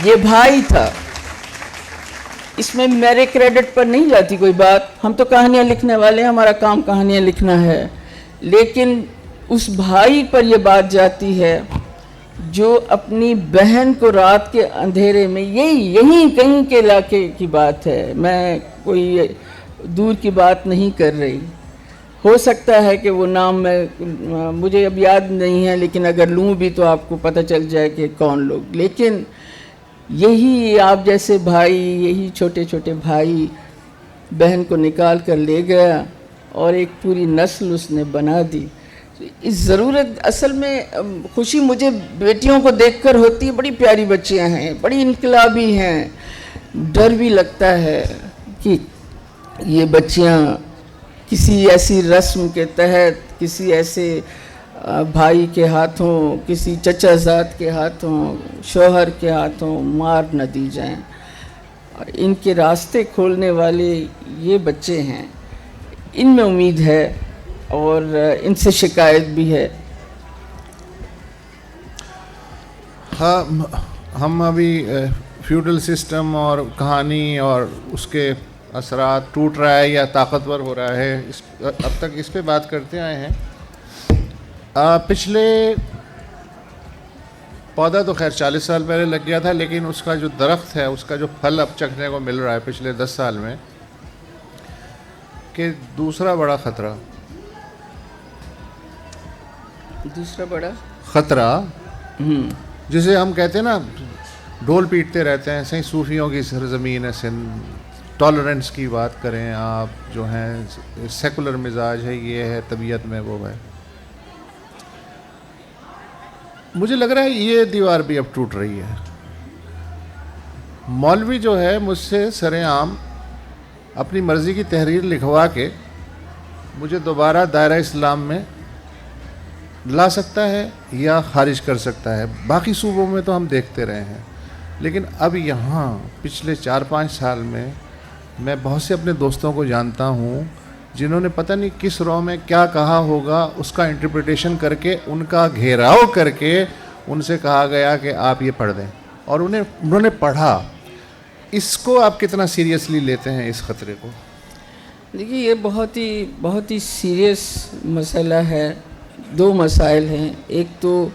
یہ بھائی تھا، اس میں میرے کریڈٹ پر نہیں جاتی کوئی بات، ہم تو کہانیاں لکھنے والے ہیں، ہمارا کام کہانیاں لکھنا ہے، لیکن اس بھائی پر یہ بات جاتی ہے جو اپنی بہن کو رات کے اندھیرے میں، یہیں کہیں کے علاقے کی بات ہے، میں کوئی دور کی بات نہیں کر رہی، ہو سکتا ہے کہ وہ نام مجھے اب یاد نہیں ہے، لیکن اگر لوں بھی تو آپ کو پتہ چل جائے کہ کون لوگ، لیکن یہی آپ جیسے بھائی، یہی چھوٹے چھوٹے بھائی بہن کو نکال کر لے گیا اور ایک پوری نسل اس نے بنا دی۔ اس ضرورت، اصل میں خوشی مجھے بیٹیوں کو دیکھ کر ہوتی ہے، بڑی پیاری بچیاں ہیں، بڑی انقلابی ہیں، ڈر بھی لگتا ہے کہ یہ بچیاں کسی ایسی رسم کے تحت، کسی ایسے بھائی کے ہاتھوں، کسی چچا زاد کے ہاتھوں، شوہر کے ہاتھوں مار نہ دی جائیں۔ ان کے راستے کھولنے والے یہ بچے ہیں، ان میں امید ہے اور ان سے شکایت بھی ہے۔ ہاں، ہم ابھی فیوڈل سسٹم اور کہانی اور اس کے اثرات ٹوٹ رہا ہے یا طاقتور ہو رہا ہے، اب تک اس پہ بات کرتے آئے ہیں۔ پچھلے پودا تو خیر 40 سال پہلے لگ گیا تھا، لیکن اس کا جو درخت ہے، اس کا جو پھل اب چکھنے کو مل رہا ہے پچھلے 10 سال میں، کہ دوسرا بڑا خطرہ جسے ہم کہتے ہیں نا، ڈھول پیٹتے رہتے ہیں، صحیح صوفیوں کی سرزمین ہے سندھ، ٹالرنس کی بات کریں آپ، جو ہیں سیکولر مزاج ہے، یہ ہے طبیعت میں وہ ہے۔ مجھے لگ رہا ہے یہ دیوار بھی اب ٹوٹ رہی ہے۔ مولوی جو ہے مجھ سے سر عام اپنی مرضی کی تحریر لکھوا کے مجھے دوبارہ دائرہ اسلام میں لا سکتا ہے یا خارج کر سکتا ہے۔ باقی صوبوں میں تو ہم دیکھتے رہے ہیں، لیکن اب یہاں پچھلے 4-5 سال میں بہت سے اپنے دوستوں کو جانتا ہوں جنہوں نے پتہ نہیں کس رو میں کیا کہا ہوگا، اس کا انٹرپریٹیشن کر کے، ان کا گھیراؤ کر کے ان سے کہا گیا کہ آپ یہ پڑھ دیں اور انہوں نے پڑھا. اس کو آپ کتنا سیریسلی لیتے ہیں اس خطرے کو؟ دیکھیے یہ بہت ہی سیریس مسئلہ ہے. دو مسائل ہیں. ایک تو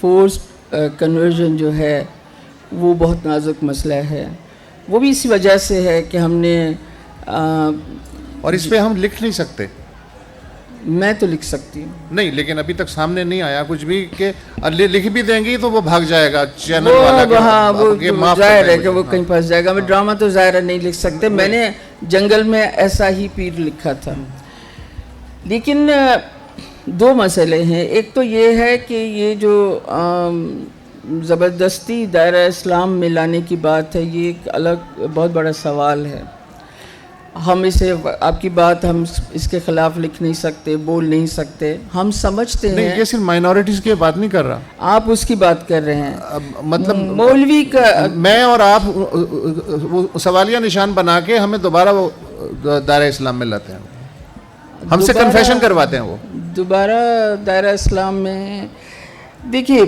فورس کنورژن جو ہے وہ بہت نازک مسئلہ ہے. وہ بھی اسی وجہ سے ہے کہ ہم نے اور اس پہ ہم لکھ نہیں سکتے. میں تو لکھ سکتی ہوں نہیں، لیکن ابھی تک سامنے نہیں آیا کچھ بھی کہ لکھ بھی دیں گی تو وہ بھاگ جائے گا چینل والا. ہاں وہ ظاہر ہے کہ وہ کہیں پھنس جائے گا. میں ڈرامہ تو ظاہر نہیں لکھ سکتے. میں نے جنگل میں ایسا ہی پیر لکھا تھا. لیکن دو مسئلے ہیں. ایک تو یہ ہے کہ یہ جو زبردستی دائرہ اسلام میں لانے کی بات ہے یہ ایک الگ بہت بڑا سوال ہے. ہم اسے آپ کی بات ہم اس کے خلاف لکھ نہیں سکتے، بول نہیں سکتے. ہم سمجھتے ہیں نہیں، یہ صرف مائنورٹیز کی بات نہیں کر رہا. آپ اس کی بات کر رہے ہیں. مطلب مولوی کا میں اور آپ سوالیہ نشان بنا کے ہمیں دوبارہ وہ دائرہ اسلام میں لاتے ہیں. ہم سے کنفیشن کرواتے ہیں. وہ دوبارہ دائرہ اسلام میں دیکھیے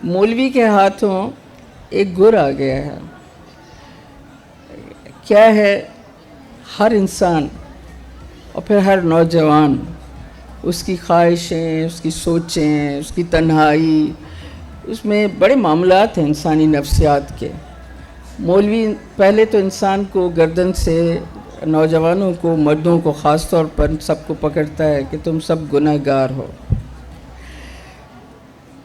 مولوی کے ہاتھوں ایک گر آ گیا ہے. کیا ہے؟ ہر انسان اور پھر ہر نوجوان، اس کی خواہشیں، اس کی سوچیں، اس کی تنہائی، اس میں بڑے معاملات ہیں انسانی نفسیات کے. مولوی پہلے تو انسان کو گردن سے، نوجوانوں کو، مردوں کو خاص طور پر سب کو پکڑتا ہے کہ تم سب گناہ گار ہو،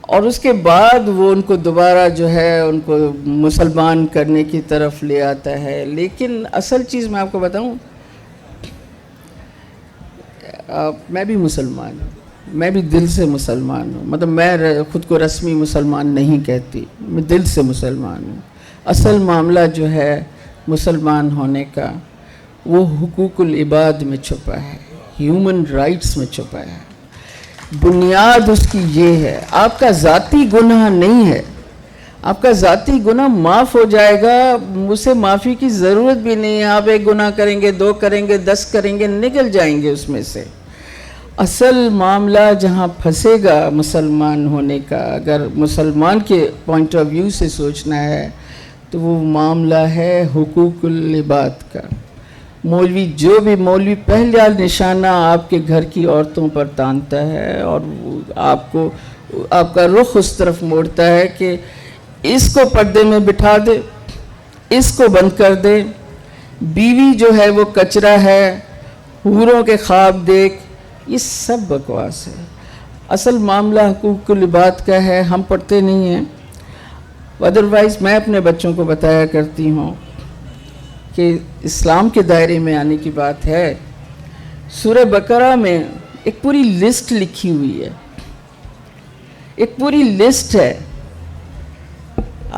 اور اس کے بعد وہ ان کو دوبارہ جو ہے ان کو مسلمان کرنے کی طرف لے آتا ہے. لیکن اصل چیز میں آپ کو بتاؤں، میں بھی مسلمان ہوں. میں بھی دل سے مسلمان ہوں. مطلب میں خود کو رسمی مسلمان نہیں کہتی، میں دل سے مسلمان ہوں. اصل معاملہ جو ہے مسلمان ہونے کا وہ حقوق العباد میں چھپا ہے، ہیومن رائٹس میں چھپا ہے. بنیاد اس کی یہ ہے. آپ کا ذاتی گناہ نہیں ہے. آپ کا ذاتی گناہ معاف ہو جائے گا. اسے معافی کی ضرورت بھی نہیں ہے. آپ ایک گناہ کریں گے، 2 کریں گے، 10 کریں گے، نکل جائیں گے اس میں سے. اصل معاملہ جہاں پھنسے گا مسلمان ہونے کا، اگر مسلمان کے پوائنٹ آف ویو سے سوچنا ہے تو وہ معاملہ ہے حقوق العباد کا. مولوی جو بھی مولوی پہلا نشانہ آپ کے گھر کی عورتوں پر تانتا ہے اور آپ کا رخ اس طرف موڑتا ہے کہ اس کو پردے میں بٹھا دے، اس کو بند کر دے. بیوی جو ہے وہ کچرا ہے، حوروں کے خواب دیکھ، یہ سب بکواس ہے. اصل معاملہ حقوق العباد کا ہے. ہم پڑھتے نہیں ہیں. ادروائز میں اپنے بچوں کو بتایا کرتی ہوں کہ اسلام کے دائرے میں آنے کی بات ہے. سورہ بقرہ میں ایک پوری لسٹ لکھی ہوئی ہے. ایک پوری لسٹ ہے.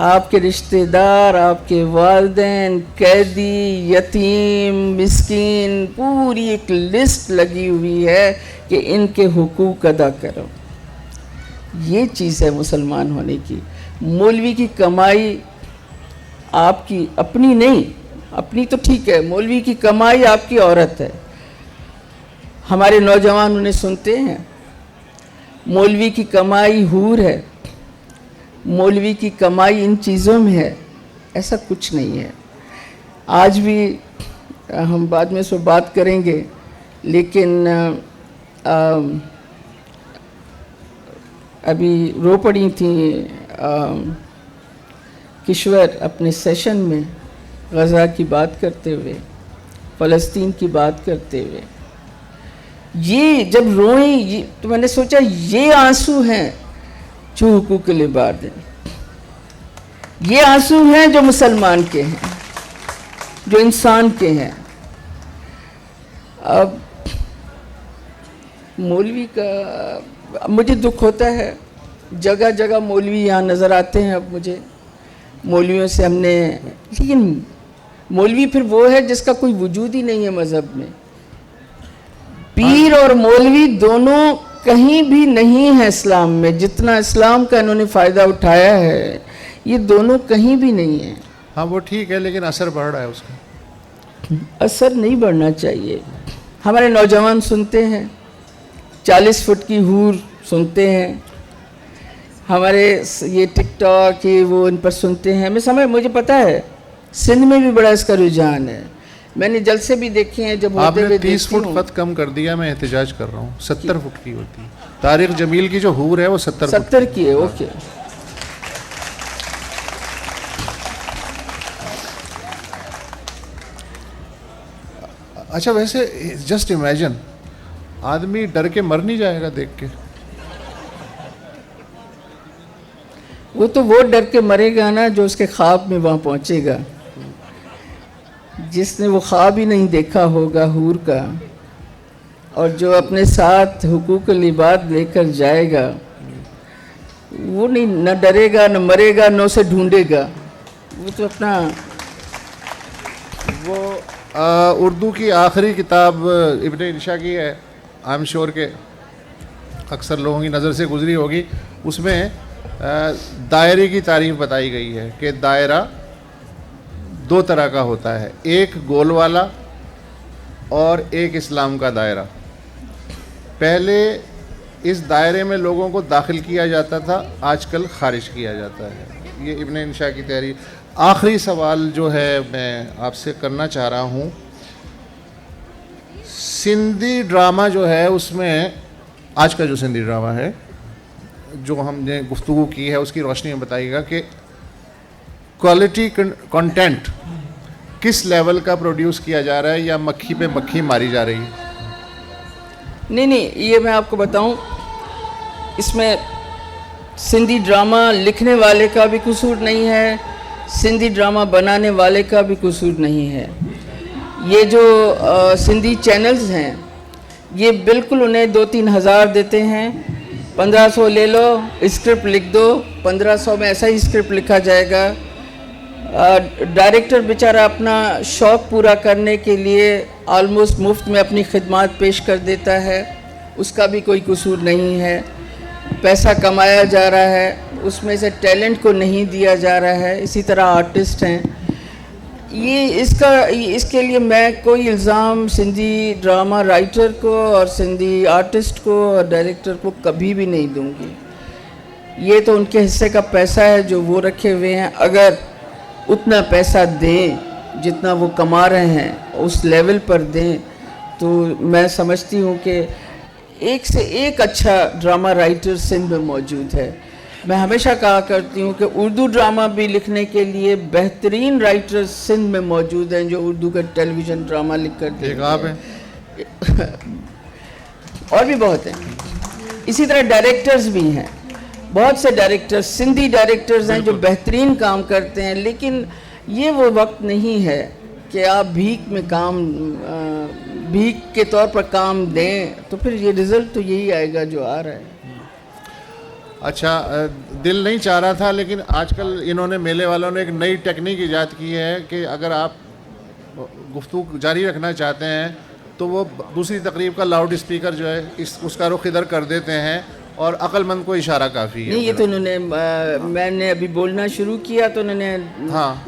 آپ کے رشتہ دار، آپ کے والدین، قیدی، یتیم، مسکین، پوری ایک لسٹ لگی ہوئی ہے کہ ان کے حقوق ادا کرو. یہ چیز ہے مسلمان ہونے کی. مولوی کی کمائی آپ کی اپنی نہیں، اپنی تو ٹھیک ہے، مولوی کی کمائی آپ کی عورت ہے. ہمارے نوجوان انہیں سنتے ہیں. مولوی کی کمائی حور ہے، مولوی کی کمائی ان چیزوں میں ہے. ایسا کچھ نہیں ہے. آج بھی ہم بعد میں سے بات کریں گے، لیکن ابھی رو پڑی تھیں کشور اپنے سیشن میں غزہ کی بات کرتے ہوئے، فلسطین کی بات کرتے ہوئے. یہ جب روئیں تو میں نے سوچا یہ آنسو ہیں جو حقوق العباد ہیں. یہ آنسو ہیں جو مسلمان کے ہیں، جو انسان کے ہیں. اب مولوی کا مجھے دکھ ہوتا ہے. جگہ جگہ مولوی یہاں نظر آتے ہیں. اب مجھے مولویوں سے ہم نے، لیکن مولوی پھر وہ ہے جس کا کوئی وجود ہی نہیں ہے مذہب میں. پیر اور مولوی دونوں کہیں بھی نہیں ہے اسلام میں. جتنا اسلام کا انہوں نے فائدہ اٹھایا ہے یہ دونوں کہیں بھی نہیں ہیں. ہاں وہ ٹھیک ہے، لیکن اثر بڑھ رہا ہے اس کا. اثر نہیں بڑھنا چاہیے. ہمارے نوجوان سنتے ہیں، 40 فٹ کی حور سنتے ہیں، ہمارے یہ ٹک ٹاک یہ وہ ان پر سنتے ہیں. مجھے پتہ ہے سندھ میں بھی بڑا اس کا رجحان ہے. میں نے جلسے بھی دیکھے ہیں جب آپ نے 30 فٹ قد کم کر دیا, میں احتجاج کر رہا ہوں. 70 فٹ کی ہوتی ہے. طارق جمیل کی جو حور ہے وہ 70 کی ہے. اوکے. اچھا ویسے جسٹ امیجن, آدمی ڈر کے مر نہیں جائے گا دیکھ کے؟ وہ تو وہ ڈر کے مرے گا نا جو اس کے خواب میں وہاں پہنچے گا. جس نے وہ خواب ہی نہیں دیکھا ہوگا حور کا, اور جو اپنے ساتھ حقوق العباد لے کر جائے گا, وہ نہیں نہ ڈرے گا نہ مرے گا نہ اسے ڈھونڈے گا. وہ تو اپنا وہ اردو کی آخری کتاب ابن انشا کی ہے, آئی ایم شیور کہ اکثر لوگوں کی نظر سے گزری ہوگی. اس میں دائرے کی تعریف بتائی گئی ہے کہ دائرہ 2 طرح کا ہوتا ہے, ایک گول والا اور ایک اسلام کا دائرہ. پہلے اس دائرے میں لوگوں کو داخل کیا جاتا تھا, آج کل خارج کیا جاتا ہے. یہ ابن انشا کی تحریر. آخری سوال جو ہے میں آپ سے کرنا چاہ رہا ہوں, سندھی ڈرامہ جو ہے اس میں آج کا جو سندھی ڈرامہ ہے جو ہم نے گفتگو کی ہے اس کی روشنی میں بتائیے گا کہ کوالٹی کنٹینٹ کس لیول کا پروڈیوس کیا جا رہا ہے یا مکھی پہ مکھی ماری جا رہی ہے؟ نہیں, یہ میں آپ کو بتاؤں, اس میں سندھی ڈرامہ لکھنے والے کا بھی قصور نہیں ہے, سندھی ڈرامہ بنانے والے کا بھی قصور نہیں ہے. یہ جو سندھی چینلز ہیں یہ بالکل انہیں 2-3 ہزار دیتے ہیں, 1500 لے لو, اسکرپٹ لکھ دو, 1500 میں ایسا ہی اسکرپٹ لکھا جائے گا. ڈائریکٹر بیچارہ اپنا شوق پورا کرنے کے لیے آلموسٹ مفت میں اپنی خدمات پیش کر دیتا ہے, اس کا بھی کوئی قصور نہیں ہے. پیسہ کمایا جا رہا ہے, اس میں سے ٹیلنٹ کو نہیں دیا جا رہا ہے. اسی طرح آرٹسٹ ہیں. یہ اس کے لیے میں کوئی الزام سندھی ڈرامہ رائٹر کو اور سندھی آرٹسٹ کو اور ڈائریکٹر کو کبھی بھی نہیں دوں گی. یہ تو ان کے حصے کا پیسہ ہے جو وہ رکھے ہوئے ہیں. اگر اتنا پیسہ دیں جتنا وہ کما رہے ہیں, اس لیول پر دیں, تو میں سمجھتی ہوں کہ ایک سے ایک اچھا ڈرامہ رائٹر سندھ میں موجود ہے. میں ہمیشہ کہا کرتی ہوں کہ اردو ڈرامہ بھی لکھنے کے لیے بہترین رائٹر سندھ میں موجود ہیں جو اردو کا ٹیلی ویژن ڈرامہ لکھ کر دیتے ہیں. اور بھی بہت ہیں. اسی طرح ڈائریکٹرز بھی ہیں, بہت سے ڈائریکٹرز سندھی ڈائریکٹرز ہیں جو بہترین کام کرتے ہیں. لیکن یہ وہ وقت نہیں ہے کہ آپ بھیک کے طور پر کام دیں, تو پھر یہ رزلٹ تو یہی آئے گا جو آ رہا ہے. اچھا, دل نہیں چاہ رہا تھا لیکن آج کل انہوں نے میلے والوں نے ایک نئی ٹیکنیک ایجاد کی ہے کہ اگر آپ گفتگو جاری رکھنا چاہتے ہیں تو وہ دوسری تقریب کا لاؤڈ اسپیکر جو ہے اس کا رخ ادھر کر دیتے ہیں اور عقل مند کو اشارہ کافی ہے. نہیں, یہ تو انہوں نے, میں نے ابھی بولنا شروع کیا تو انہوں نے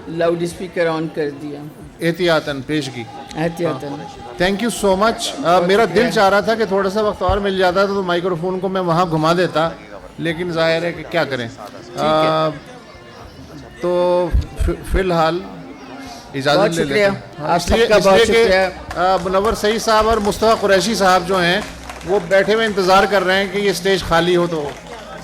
لاؤڈ اسپیکر آن کر دیا. احتیاطاً پیشگی. احتیاطاً. تھینک یو سو مچ. میرا دل چاہ رہا تھا کہ تھوڑا سا وقت اور مل جاتا تو مائکرو فون کو میں وہاں گھما دیتا, لیکن ظاہر ہے کہ کیا کریں. تو فی الحال اجازت لے لیتے ہیں. اس لیے کہ منور سعید صاحب اور مصطفیٰ قریشی صاحب جو ہیں وہ بیٹھے ہوئے انتظار کر رہے ہیں کہ یہ اسٹیج خالی ہو. تو